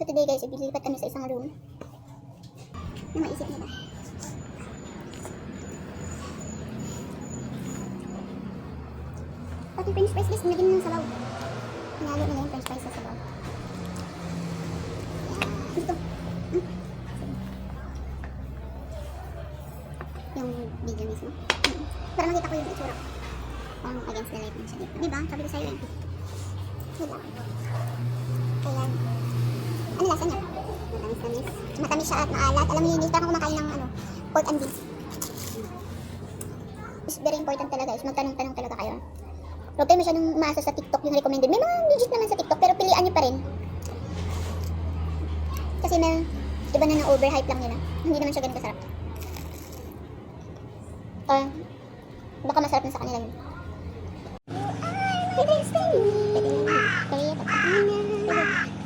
So today guys, ililipat kami sa isang room. Ano maisip niyo ba? Pati french fries guys, nilagyan mo ng sabaw. Hinalo nila yung french fries sa sabaw. Yan. Ito. Yung video mismo. Para makita ko yung itsura. Parang against the light na siya dito. Diba? Sabi ko sa'yo eh. Wala. Ayan. Ano lasa niya? Matamis-tamis. Matamis siya at maalat. Alam niyo, hindi parang kumakain ng pork and beef. It's very important talaga. Magtanong-tanong talaga kayo. Huwag kayo masyadong umaasa sa TikTok yung recommended. May mga legit naman sa TikTok, pero pilian nyo pa rin. Kasi may, iba na na-overhype lang nila. Hindi naman siya ganun kasarap. Baka masarap na sa kanila yun. Pwede yung stay. Pwede yung Korea, Papakina.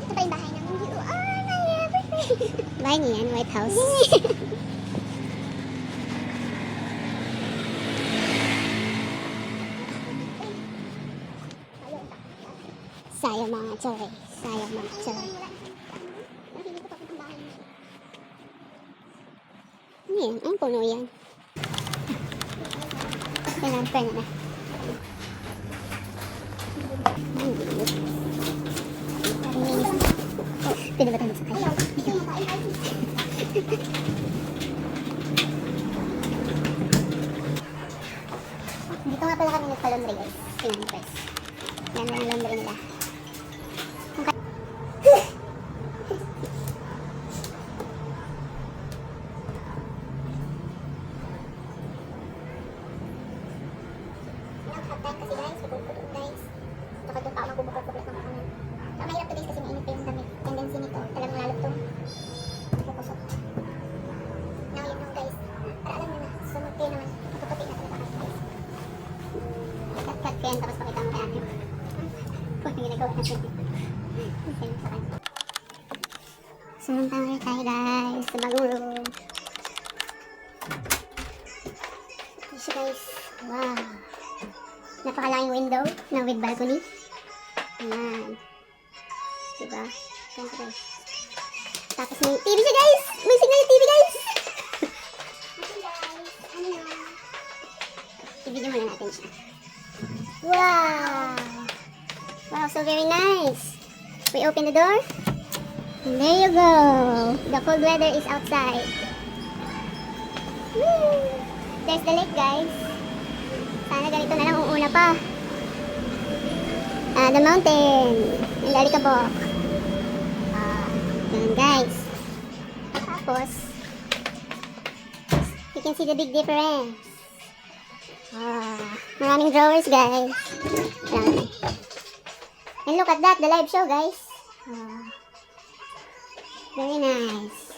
Ito pa yung bahay namin. You are my everything. Bahay niya yan, White House. Sayang mga choy. Sayang mga choy. Ano yan? Ang puno yan. Yan, pwede na. Pwede ba tayo magsakay? Dito nga pala kami nagpa-laundry guys. Tingnan guys. Yan lang ang laundry nila. Kasi guys, pupukot guys. Nakatupa ako magbubukot-bukot ng kanan. So, mahirap to guys kasi mainit pa yung damit. Tendency nito, talagang lalutong. Pukusok. Now yun yung guys. Para alam nyo na, sunod kayo naman. Pupukutin na talaga kayo guys. Cut-cut kayo, tapos pakita mo kay ate. Kung yung ginagawa natin. Sunod tayo guys sa bagong room. Ito siya guys. Wow. Napakalaking window na with balcony. Ayan. Diba? Ganito guys. Tapos may TV siya guys! May signal yung TV guys! Ano na? I-video muna natin siya. Wow! Wow, so very nice! We open the door. And there you go! The cold weather is outside. Woo! There's the lake guys. Sana ganito na lang uuna pa. The mountain. Yung Alikabok. Yan guys. Tapos, you can see the big difference. Maraming drawers guys. Marami. And look at that, the live show guys. Very nice.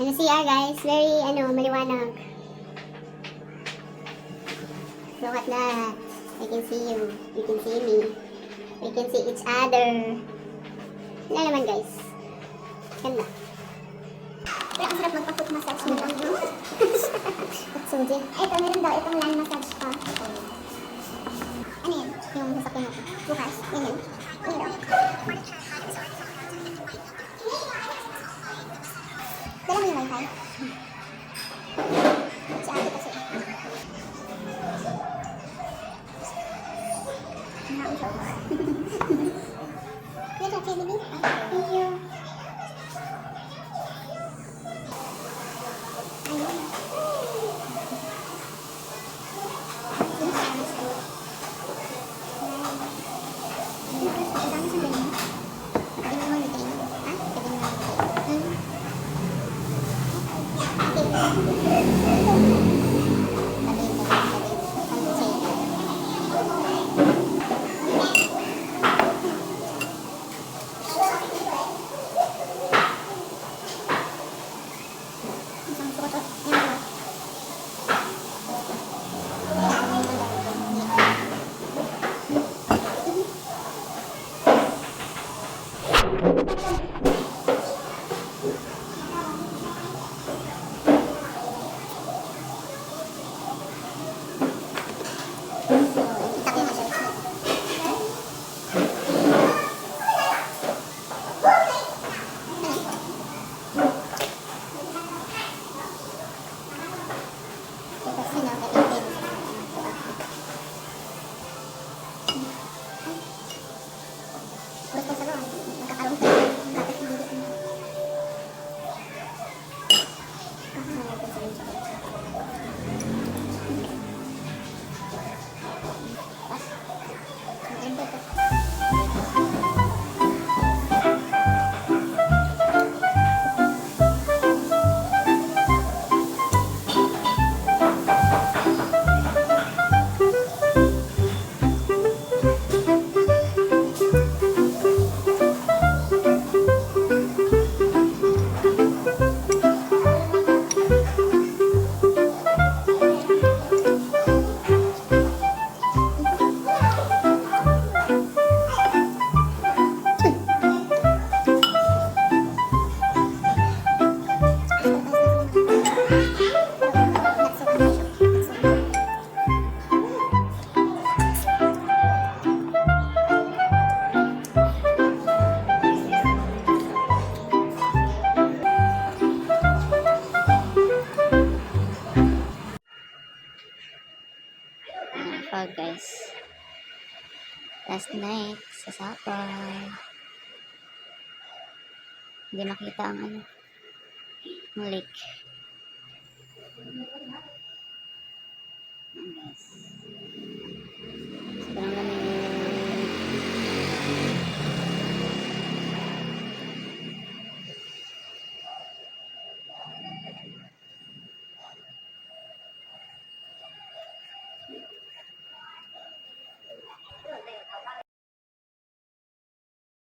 And the CR guys, very maliwanag. Look at that. I can see you. You can see me. We can see each other. Wala naman guys. Ganda. Pero ang sarap magpa-foot massage mo lang. Suji. Ito, meron daw itong land massage pa. Ano yan? Yung sasakyan mo. Bukas. Yan yun. Ano daw? Dala mo yung wifi. Si ate kasi. Good, okay, baby. Thank you. Nagkakaroon ka ng gatas ng hindi mo. Natin sa yung chocolate. Maganda to. Fog guys. Last night sa Sapay. Hindi makita ang ano, ang lake. Ayan guys.